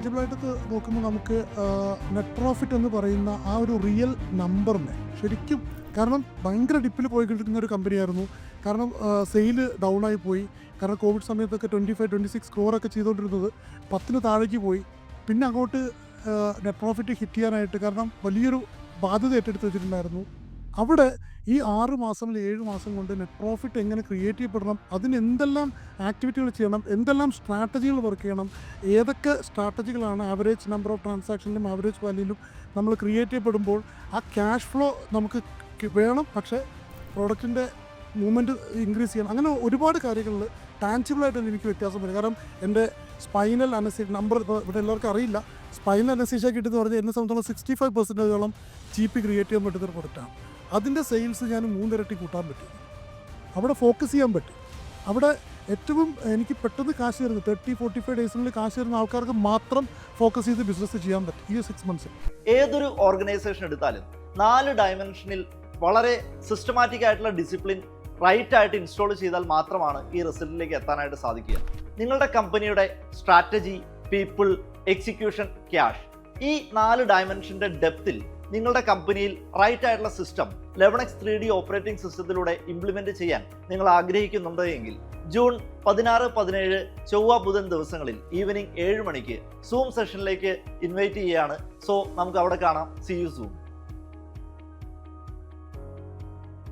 ടാഞ്ചിബിളായിട്ട് നോക്കുമ്പോൾ നമുക്ക് net profit എന്ന് പറയുന്ന ആ ഒരു റിയൽ നമ്പറിനെ ശരിക്കും, കാരണം ഭയങ്കര ഡിപ്പിൽ പോയിക്കൊണ്ടിരിക്കുന്ന ഒരു കമ്പനിയായിരുന്നു. കാരണം സെയിൽ ഡൗൺ ആയി പോയി. കാരണം കോവിഡ് സമയത്തൊക്കെ 25-26 ക്രോറൊക്കെ ചെയ്തുകൊണ്ടിരുന്നത് 10 താഴേക്ക് പോയി. പിന്നെ അങ്ങോട്ട് നെറ്റ് പ്രോഫിറ്റ് ഹിറ്റ് ചെയ്യാനായിട്ട് കാരണം വലിയൊരു ബാധ്യത ഏറ്റെടുത്ത് വെച്ചിട്ടുണ്ടായിരുന്നു. അവിടെ ഈ 6 മാസം 7 മാസം കൊണ്ട് നെറ്റ് പ്രോഫിറ്റ് എങ്ങനെ ക്രിയേറ്റ് ചെയ്യപ്പെടണം, അതിന് എന്തെല്ലാം ആക്ടിവിറ്റികൾ ചെയ്യണം, എന്തെല്ലാം സ്ട്രാറ്റജികൾ വർക്ക് ചെയ്യണം, ഏതൊക്കെ സ്ട്രാറ്റജികളാണ് ആവറേജ് നമ്പർ ഓഫ് ട്രാൻസാക്ഷനിലും ആവറേജ് വാല്യൂലും നമ്മൾ ക്രിയേറ്റ് ചെയ്യപ്പെടുമ്പോൾ ആ ക്യാഷ് ഫ്ലോ നമുക്ക് വേണം, പക്ഷേ പ്രോഡക്റ്റിൻ്റെ മൂവ്മെൻറ്റ് ഇൻക്രീസ് ചെയ്യണം. അങ്ങനെ ഒരുപാട് കാര്യങ്ങളിൽ ടാഞ്ചിബിളായിട്ട് എനിക്ക് വ്യത്യാസം വരും. കാരണം എൻ്റെ സ്പൈനൽ അനസ്തീഷ്യ നമ്പർ ഇവിടെ എല്ലാവർക്കും അറിയില്ല. സ്പൈനൽ അനസ്തീഷ്യ കിട്ടിയെന്ന് പറഞ്ഞാൽ എന്നെ സംബന്ധിച്ചോളം 65% GP ക്രിയേറ്റ് ചെയ്യാൻ പറ്റുന്നൊരു പ്രൊഡക്റ്റാണ്. അതിൻ്റെ സെയിൽസ് ഞാൻ 3 ഇരട്ടി കൂട്ടാൻ പറ്റും. അവിടെ ഫോക്കസ് ചെയ്യാൻ പറ്റും. അവിടെ ഏറ്റവും എനിക്ക് പെട്ടെന്ന് കാശ് തരുന്നത് 30-45 ഡേയ്സിനുള്ളിൽ കാശ് തരുന്ന ആൾക്കാർക്ക് മാത്രം ഫോക്കസ് ചെയ്ത് ബിസിനസ് ചെയ്യാൻ പറ്റും ഈ 6 മന്ത്സിൽ. ഏതൊരു ഓർഗനൈസേഷൻ എടുത്താലും 4 ഡയമെൻഷനിൽ വളരെ സിസ്റ്റമാറ്റിക് ആയിട്ടുള്ള ഡിസിപ്ലിൻ റൈറ്റ് ആയിട്ട് ഇൻസ്റ്റാൾ ചെയ്താൽ മാത്രമാണ് ഈ റിസൾട്ടിലേക്ക് എത്താനായിട്ട് സാധിക്കുക. നിങ്ങളുടെ കമ്പനിയുടെ സ്ട്രാറ്റജി, പീപ്പിൾ, എക്സിക്യൂഷൻ, ക്യാഷ്, ഈ 4 ഡയമെൻഷൻ്റെ ഡെപ്തിൽ നിങ്ങളുടെ കമ്പനിയിൽ റൈറ്റ് ആയിട്ടുള്ള system 11x 3D operating സിസ്റ്റത്തിലൂടെ implement ചെയ്യാൻ നിങ്ങൾ ആഗ്രഹിക്കുന്നുണ്ട് എങ്കിൽ ജൂൺ 16, 17 ചൊവ്വ ബുധൻ ദിവസങ്ങളിൽ ഈവനിങ് 7 മണിക്ക് സൂം സെഷനിലേക്ക് ഇൻവൈറ്റ് ചെയ്യുകയാണ്. സോ നമുക്ക് അവിടെ കാണാം. See you soon.